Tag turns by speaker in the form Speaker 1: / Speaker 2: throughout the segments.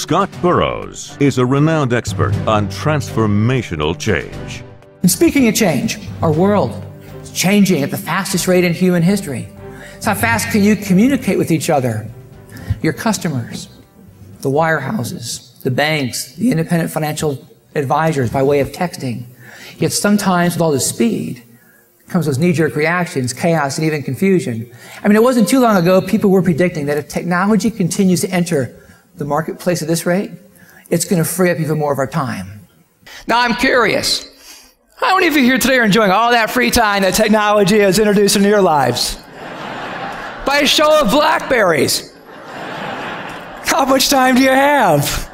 Speaker 1: Scott Burrows is a renowned expert on transformational change.
Speaker 2: And speaking of change, our world is changing at the fastest rate in human history. So how fast can you communicate with each other? Your customers, the wirehouses, the banks, the independent financial advisors by way of texting. Yet sometimes with all the speed comes those knee-jerk reactions, chaos, and even confusion. I mean, it wasn't too long ago people were predicting that if technology continues to enter the marketplace at this rate, it's going to free up even more of our time. Now, I'm curious. How many of you here today are enjoying all that free time that technology has introduced into your lives? By a show of BlackBerries. How much time do you have?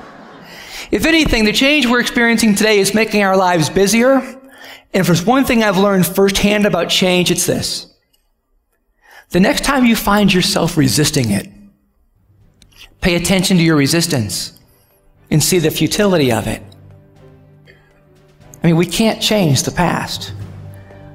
Speaker 2: If anything, the change we're experiencing today is making our lives busier. And if there's one thing I've learned firsthand about change, it's this. The next time you find yourself resisting it, pay attention to your resistance and see the futility of it. I mean, we can't change the past,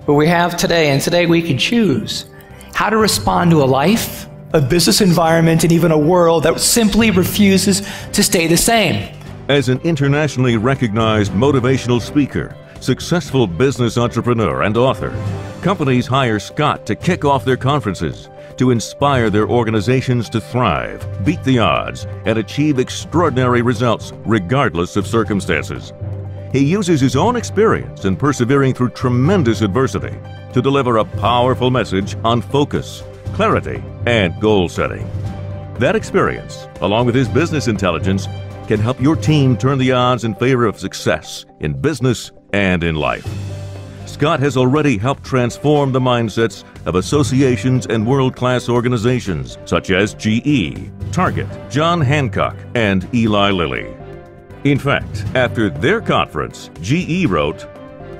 Speaker 2: but we have today, and today we can choose how to respond to a life, a business environment, and even a world that simply refuses to stay the same.
Speaker 1: As an internationally recognized motivational speaker, successful business entrepreneur, and author, companies hire Scott to kick off their conferences, to inspire their organizations to thrive, beat the odds, and achieve extraordinary results regardless of circumstances. He uses his own experience in persevering through tremendous adversity to deliver a powerful message on focus, clarity, and goal setting. That experience, along with his business intelligence, can help your team turn the odds in favor of success in business and in life. Scott has already helped transform the mindsets of associations and world-class organizations such as GE, Target, John Hancock, and Eli Lilly. In fact, after their conference, GE wrote,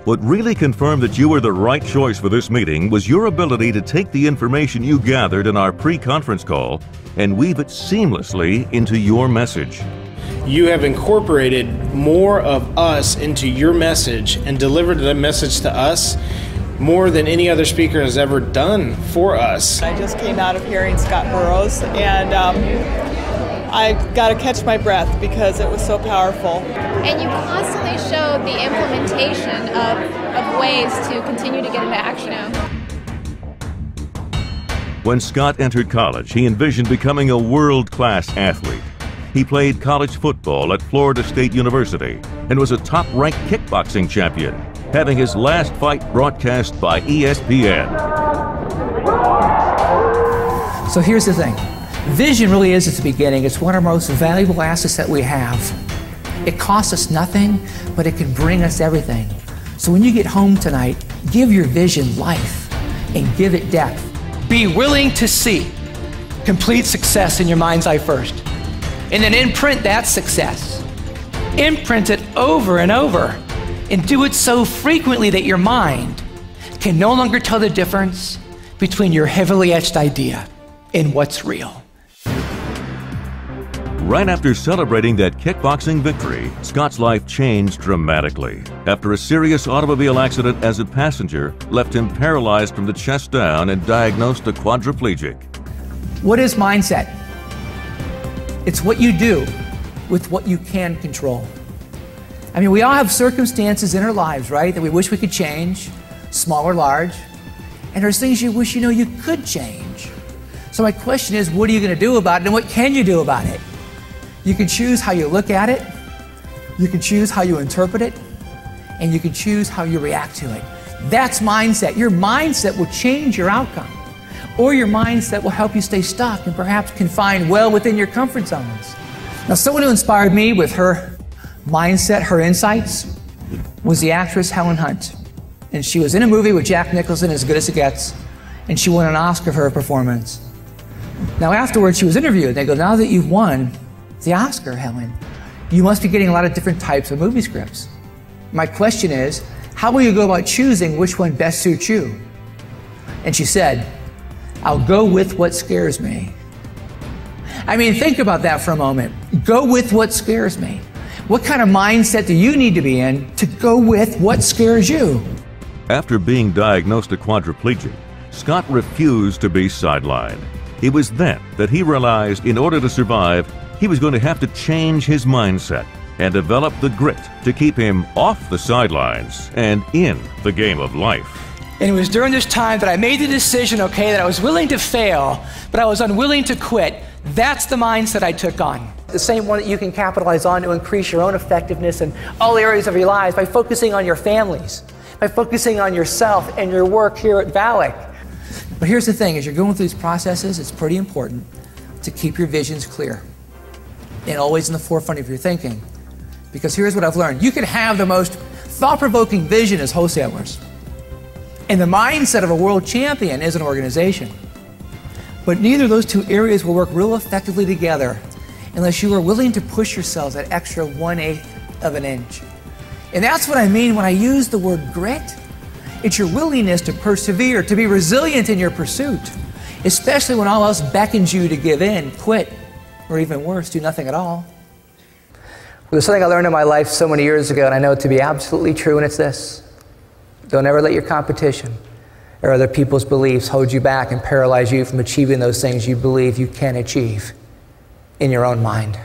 Speaker 1: "What really confirmed that you were the right choice for this meeting was your ability to take the information you gathered in our pre-conference call and weave it seamlessly into your message.
Speaker 3: You have incorporated more of us into your message and delivered the message to us more than any other speaker has ever done for us."
Speaker 4: I just came out of hearing Scott Burrows, and I got to catch my breath because it was so powerful.
Speaker 5: And you constantly showed the implementation of ways to continue to get into action.
Speaker 1: When Scott entered college, he envisioned becoming a world-class athlete. He played college football at Florida State University and was a top-ranked kickboxing champion, having his last fight broadcast by ESPN.
Speaker 2: So here's the thing. Vision really is at the beginning. It's one of our most valuable assets that we have. It costs us nothing, but it can bring us everything. So when you get home tonight, give your vision life and give it depth. Be willing to see complete success in your mind's eye first. And then imprint that success. Imprint it over and over. And do it so frequently that your mind can no longer tell the difference between your heavily etched idea and what's real.
Speaker 1: Right after celebrating that kickboxing victory, Scott's life changed dramatically after a serious automobile accident as a passenger left him paralyzed from the chest down and diagnosed a quadriplegic.
Speaker 2: What is mindset? It's what you do with what you can control. I mean, we all have circumstances in our lives, right, that we wish we could change, small or large, and there's things you wish you could change. So my question is, what are you going to do about it, and what can you do about it? You can choose how you look at it, you can choose how you interpret it, and you can choose how you react to it. That's mindset. Your mindset will change your outcome. Or your mindset will help you stay stuck and perhaps confined well within your comfort zones. Now, someone who inspired me with her mindset, her insights, was the actress Helen Hunt. And she was in a movie with Jack Nicholson, As Good as It Gets, and she won an Oscar for her performance. Now, afterwards, she was interviewed. They go, "Now that you've won the Oscar, Helen, you must be getting a lot of different types of movie scripts. My question is, how will you go about choosing which one best suits you?" And she said, "I'll go with what scares me." I mean, think about that for a moment. Go with what scares me. What kind of mindset do you need to be in to go with what scares you?
Speaker 1: After being diagnosed a quadriplegic, Scott refused to be sidelined. It was then that he realized in order to survive, he was going to have to change his mindset and develop the grit to keep him off the sidelines and in the game of life.
Speaker 2: And it was during this time that I made the decision, okay, that I was willing to fail, but I was unwilling to quit. That's the mindset I took on. The same one that you can capitalize on to increase your own effectiveness in all areas of your lives by focusing on your families, by focusing on yourself and your work here at Valak. But here's the thing, as you're going through these processes, it's pretty important to keep your visions clear and always in the forefront of your thinking. Because here's what I've learned. You can have the most thought-provoking vision as wholesalers. And the mindset of a world champion is an organization. But neither of those two areas will work real effectively together unless you are willing to push yourselves that extra 1/8 of an inch. And that's what I mean when I use the word grit. It's your willingness to persevere, to be resilient in your pursuit, especially when all else beckons you to give in, quit, or even worse, do nothing at all. There's something I learned in my life so many years ago, and I know it to be absolutely true, and it's this. Don't ever let your competition or other people's beliefs hold you back and paralyze you from achieving those things you believe you can achieve in your own mind.